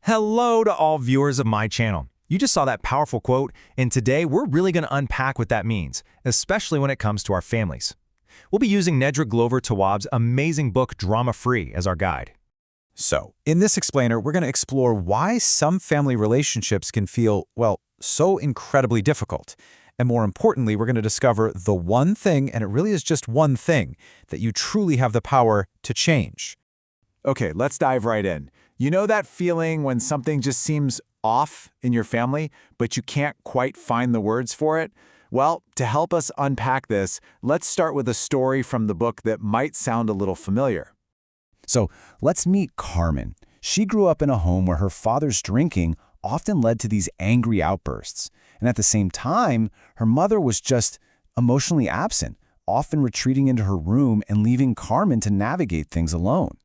Hello to all viewers of my channel. You just saw that powerful quote, and today we're really going to unpack what that means, especially when it comes to our families. We'll be using Nedra Glover Tawwab's amazing book Drama Free as our guide. So, in this explainer, we're going to explore why some family relationships can feel, well, so incredibly difficult. And more importantly, we're going to discover the one thing, and it really is just one thing, that you truly have the power to change. Okay, let's dive right in. You know that feeling when something just seems off in your family, but you can't quite find the words for it? Well, to help us unpack this, let's start with a story from the book that might sound a little familiar. So, let's meet Carmen. She grew up in a home where her father's drinking often led to these angry outbursts. And at the same time, her mother was just emotionally absent, often retreating into her room and leaving Carmen to navigate things alone.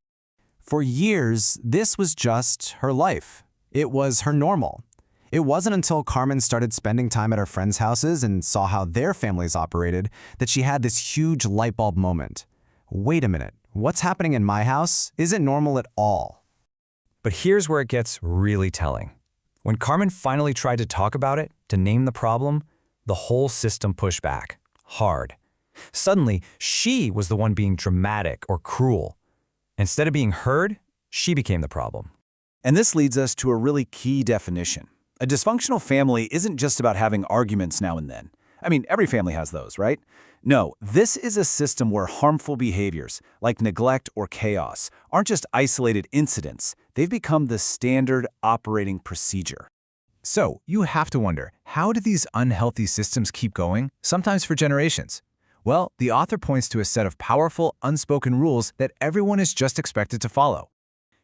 For years, this was just her life. It was her normal. It wasn't until Carmen started spending time at her friends' houses and saw how their families operated that she had this huge light bulb moment. Wait a minute, what's happening in my house isn't normal at all. But here's where it gets really telling. When Carmen finally tried to talk about it, to name the problem, the whole system pushed back, hard. Suddenly, she was the one being dramatic or cruel. Instead of being heard, she became the problem. And this leads us to a really key definition. A dysfunctional family isn't just about having arguments now and then. I mean, every family has those, right? No, this is a system where harmful behaviors, like neglect or chaos, aren't just isolated incidents. They've become the standard operating procedure. So, you have to wonder, how do these unhealthy systems keep going, sometimes for generations? Well, the author points to a set of powerful, unspoken rules that everyone is just expected to follow.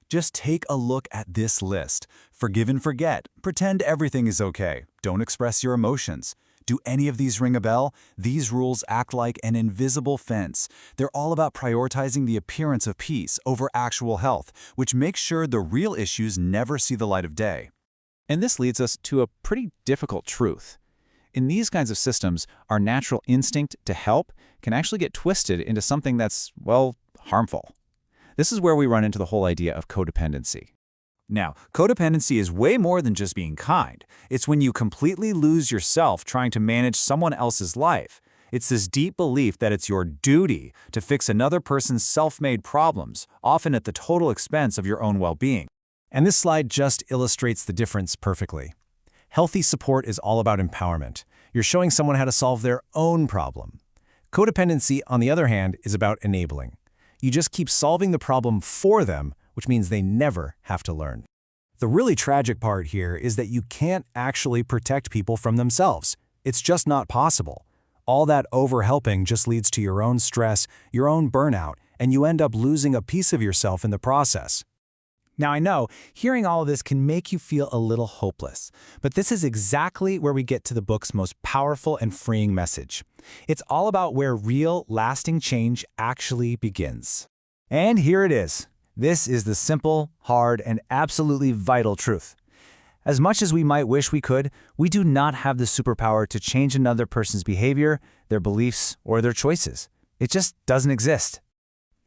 Just take a look at this list. Forgive and forget. Pretend everything is okay. Don't express your emotions. Do any of these ring a bell? These rules act like an invisible fence. They're all about prioritizing the appearance of peace over actual health, which makes sure the real issues never see the light of day. And this leads us to a pretty difficult truth. In these kinds of systems, our natural instinct to help can actually get twisted into something that's, well, harmful. This is where we run into the whole idea of codependency. Now, codependency is way more than just being kind. It's when you completely lose yourself trying to manage someone else's life. It's this deep belief that it's your duty to fix another person's self-made problems, often at the total expense of your own well-being. And this slide just illustrates the difference perfectly. Healthy support is all about empowerment. You're showing someone how to solve their own problem. Codependency, on the other hand, is about enabling. You just keep solving the problem for them, which means they never have to learn. The really tragic part here is that you can't actually protect people from themselves. It's just not possible. All that overhelping just leads to your own stress, your own burnout, and you end up losing a piece of yourself in the process. Now I know, hearing all of this can make you feel a little hopeless, but this is exactly where we get to the book's most powerful and freeing message. It's all about where real, lasting change actually begins. And here it is. This is the simple, hard, and absolutely vital truth. As much as we might wish we could, we do not have the superpower to change another person's behavior, their beliefs, or their choices. It just doesn't exist.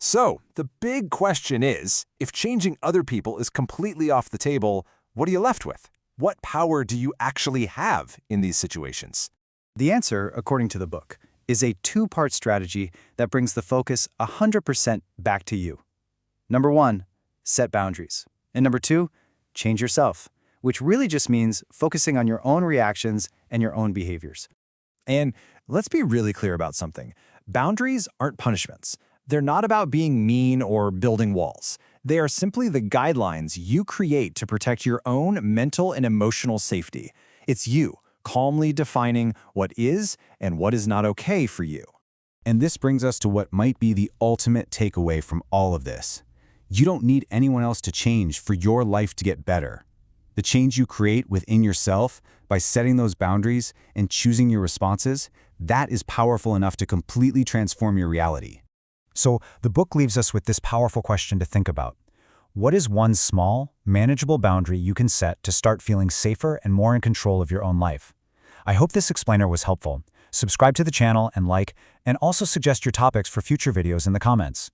So, the big question is, if changing other people is completely off the table, what are you left with? What power do you actually have in these situations? The answer, according to the book, is a two-part strategy that brings the focus 100% back to you. Number 1, set boundaries. And number 2, change yourself, which really just means focusing on your own reactions and your own behaviors. And let's be really clear about something. Boundaries aren't punishments. They're not about being mean or building walls. They are simply the guidelines you create to protect your own mental and emotional safety. It's you calmly defining what is and what is not okay for you. And this brings us to what might be the ultimate takeaway from all of this. You don't need anyone else to change for your life to get better. The change you create within yourself by setting those boundaries and choosing your responses, that is powerful enough to completely transform your reality. So the book leaves us with this powerful question to think about. What is one small, manageable boundary you can set to start feeling safer and more in control of your own life? I hope this explainer was helpful. Subscribe to the channel and like, and also suggest your topics for future videos in the comments.